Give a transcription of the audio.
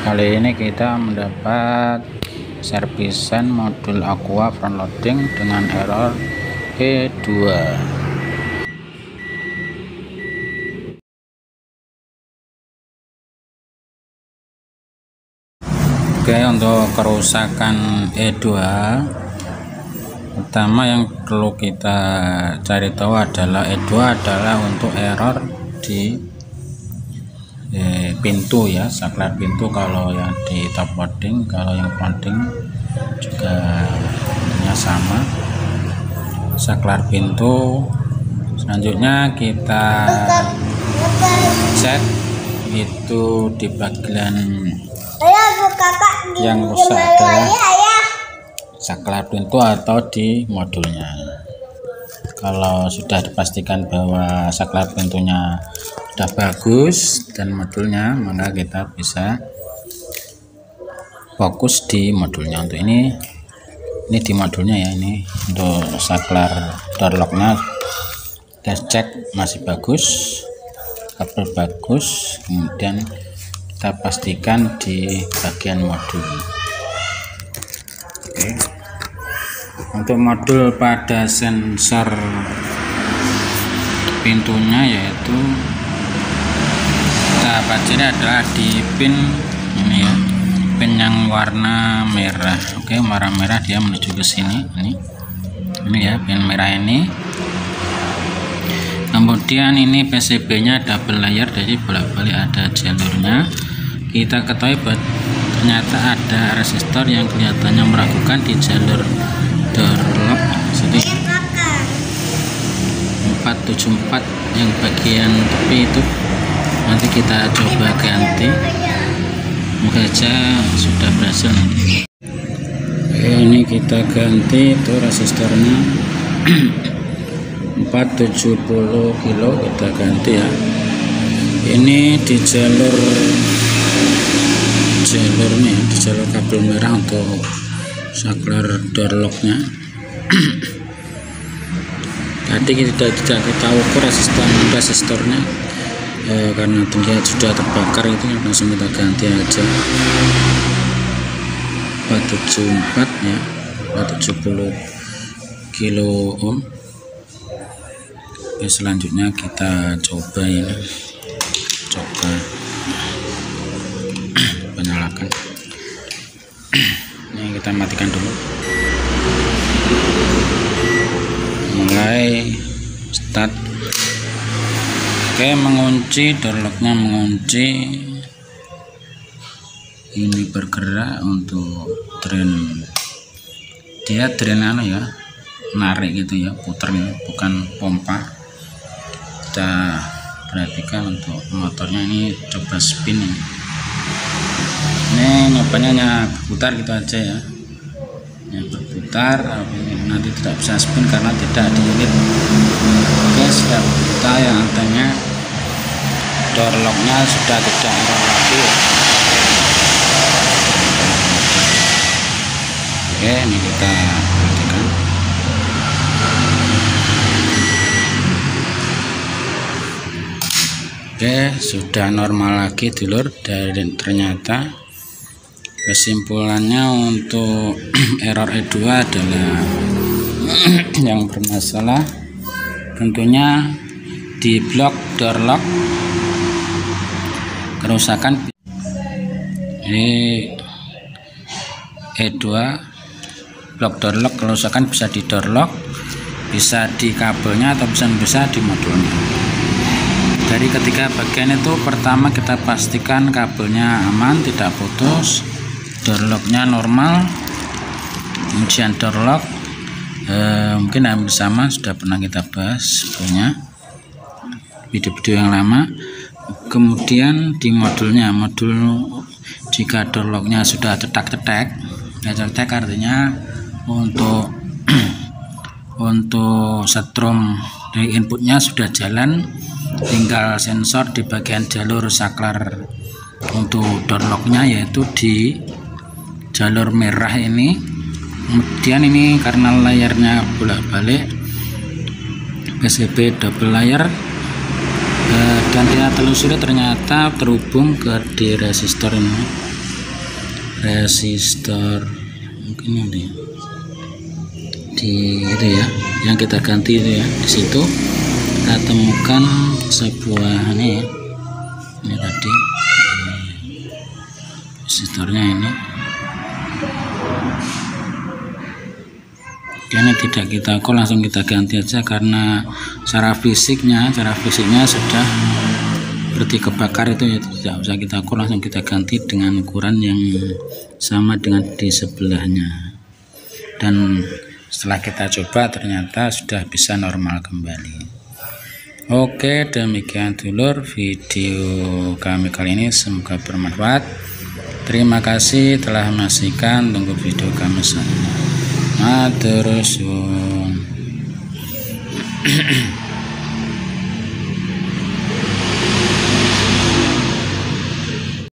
Kali ini kita mendapat servisan modul Aqua front loading dengan error E2. Oke, untuk kerusakan E2 pertama yang perlu kita cari tahu adalah E2 adalah untuk error di pintu ya, saklar pintu. Kalau yang di top loading, kalau yang loading juga sama, saklar pintu. Selanjutnya kita cek itu di bagian yang rusak adalah saklar pintu atau di modulnya. Kalau sudah dipastikan bahwa saklar pintunya sudah bagus dan modulnya, maka kita bisa fokus di modulnya. Untuk ini di modulnya ya, ini untuk saklar door locknya kita cek masih bagus, kabel bagus, kemudian kita pastikan di bagian modul. Oke. Untuk modul pada sensor pintunya, yaitu kita bacanya adalah di pin ini ya, pin yang warna merah. Oke, warna merah dia menuju ke sini, ini ya, pin merah ini. Kemudian ini PCB nya double layer, jadi bolak-balik ada jalurnya. Kita ketahui bahwa ternyata ada resistor yang kelihatannya meragukan di jalur door lock, jadi 474 yang bagian tepi itu nanti kita coba ganti, semoga aja sudah berhasil nanti. Ini kita ganti itu resistornya 470 kilo, kita ganti ya. Ini di jalur nih, di jalur kabel merah untuk saklar door locknya. Tadi kita ukur resistornya karena dia sudah terbakar, itu langsung kita ganti aja 474 ya, 470 kilo ohm. Oke, selanjutnya kita coba ini, menyalakan. Ini kita matikan dulu, mulai start. Oke, mengunci, door locknya mengunci, ini bergerak untuk drain, dia drain ya, narik gitu ya, putar ya, bukan pompa. Kita perhatikan untuk motornya, ini coba spin ini nyobanya berputar gitu aja ya, berputar, nanti tidak bisa spin karena tidak di unit. Oke, sudah berputar, yang artinya door locknya sudah tidak error lagi ya. Oke, ini kita perhatikan. Oke, sudah normal lagi dulur. Dan ternyata kesimpulannya untuk error E2 adalah yang bermasalah tentunya di blok door lock, kerusakan. Ini E2 blok door lock kerusakan, bisa di door lock, bisa di kabelnya, atau bisa di modulnya. Dari ketiga bagian itu, pertama kita pastikan kabelnya aman, tidak putus, door locknya normal. Kemudian door lock mungkin hampir sama, sudah pernah kita bahas sebelumnya video-video yang lama. Kemudian di modulnya, jika door locknya sudah cetak-cetek, artinya untuk setrum dari inputnya sudah jalan, tinggal sensor di bagian jalur saklar untuk door locknya, yaitu di jalur merah ini. Kemudian ini karena layarnya bolak-balik, PCB double layer, dan kita telusuri ternyata terhubung ke di resistor ini. resistor mungkin ini di itu ya yang kita ganti itu ya. Di situ kita temukan sebuah ini tadi resistornya ini. Ini tidak kita call, langsung kita ganti aja karena cara fisiknya sudah seperti kebakar itu ya, tidak usah kita call, langsung kita ganti dengan ukuran yang sama dengan di sebelahnya. Dan setelah kita coba ternyata sudah bisa normal kembali. Oke, demikian dulur video kami kali ini, semoga bermanfaat. Terima kasih telah menyaksikan, tunggu video kami selanjutnya. Matur suwun.